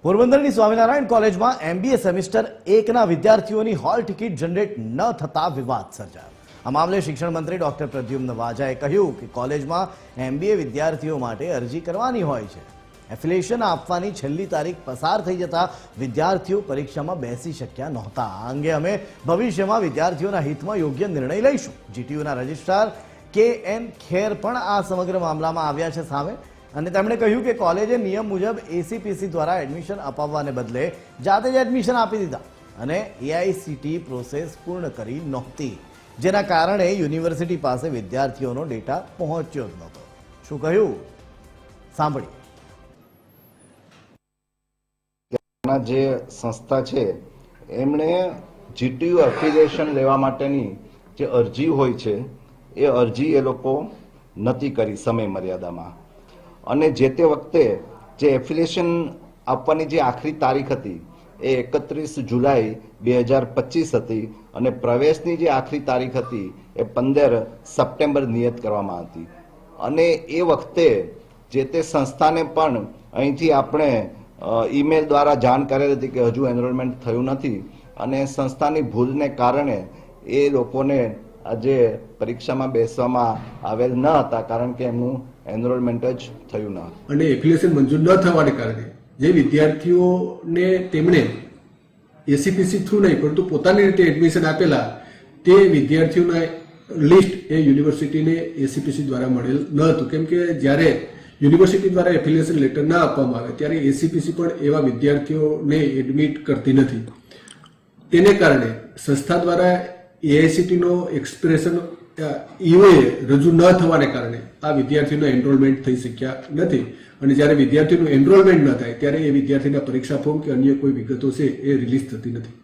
પોરબંદરની સ્વામિનારાયણ કોલેજમાં MBA semester 1ના વિદ્યાર્થીઓની હોલ ટિકિટ જનરેટ ન થતા વિવાદ સર્જાયો। આ મામલે શિક્ષણ મંત્રી ડોક્ટર પ્રદ્યુમ્ન વાજાએ કહ્યું કે કોલેજમાં MBA વિદ્યાર્થીઓ માટે અરજી કરવાની હોય છે। એફિલિએશન આપવાની છેલ્લી તારીખ પસાર થઈ જતા વિદ્યાર્થીઓ પરીક્ષામાં બેસી શક્યા નહોતા। આ અંગે અમે ભવિષ્યમાં વિદ્યાર્થીઓના હિતમાં યોગ્ય નિર્ણય લઈશું। GTUના રજિસ્ટ્રાર KN ખેર પણ આ સમગ્ર મામલામાં આવ્યા છે સામે અને તેમણે કહ્યું કે કોલેજે નિયમ મુજબ ACPC દ્વારા એડમિશન અપાવવાને બદલે જાતે જ એડમિશન આપી દીધા અને AICTE પ્રોસેસ પૂર્ણ કરી નહોતી, જેના કારણે યુનિવર્સિટી પાસે વિદ્યાર્થીઓનો ડેટા પહોંચ્યો જ નહોતો। શું કહ્યું સાંભળીએ। જે સંસ્થા છે એમણે GTU એફિલિએશન લેવા માટેની જે અરજી હોય છે એ અરજી એ લોકો નથી કરી સમય મર્યાદામાં અને જે તે વખતે જે એફિલિએશન આપવાની જે આખરી તારીખ હતી એ 31 જુલાઈ 2025 હતી અને પ્રવેશની જે આખરી તારીખ હતી એ 15 સપ્ટેમ્બર નિયત કરવામાં હતી અને એ વખતે જે તે સંસ્થાને પણ અહીંથી આપણે ઈમેલ દ્વારા જાણ કરેલ હતી કે હજુ એનરોલમેન્ટ થયું નથી અને સંસ્થાની ભૂલને કારણે એ લોકોને આજે પરીક્ષામાં બેસવામાં આવેલ ન હતા કારણ કે એમનું એનરોલમેન્ટ જ થયું ન હતું અને એફિલિએશન મંજૂર ન થવાને કારણે જે વિદ્યાર્થીઓને તેમણે ACPC થ્રુ નહીં પરંતુ પોતાની રીતે એડમિશન આપેલા તે વિદ્યાર્થીઓના લિસ્ટ એ યુનિવર્સિટીને ACPC દ્વારા મળેલ ન હતું, કેમ કે જ્યારે યુનિવર્સિટી દ્વારા એફિલિએશન લેટર ના આપવામાં આવે ત્યારે ACPC પણ એવા વિદ્યાર્થીઓને એડમિટ કરતી નથી। તેને કારણે સંસ્થા દ્વારા AICTEનો એક્સપ્રેશન EOA રજૂ ન થવાને કારણે આ વિદ્યાર્થીઓનો એનરોલમેન્ટ થઈ શક્યા નથી અને જ્યારે વિદ્યાર્થીનું એનરોલમેન્ટ ન થાય ત્યારે એ વિદ્યાર્થીના પરીક્ષા ફોર્મ કે અન્ય કોઈ વિગતો છે એ રિલીઝ થતી નથી।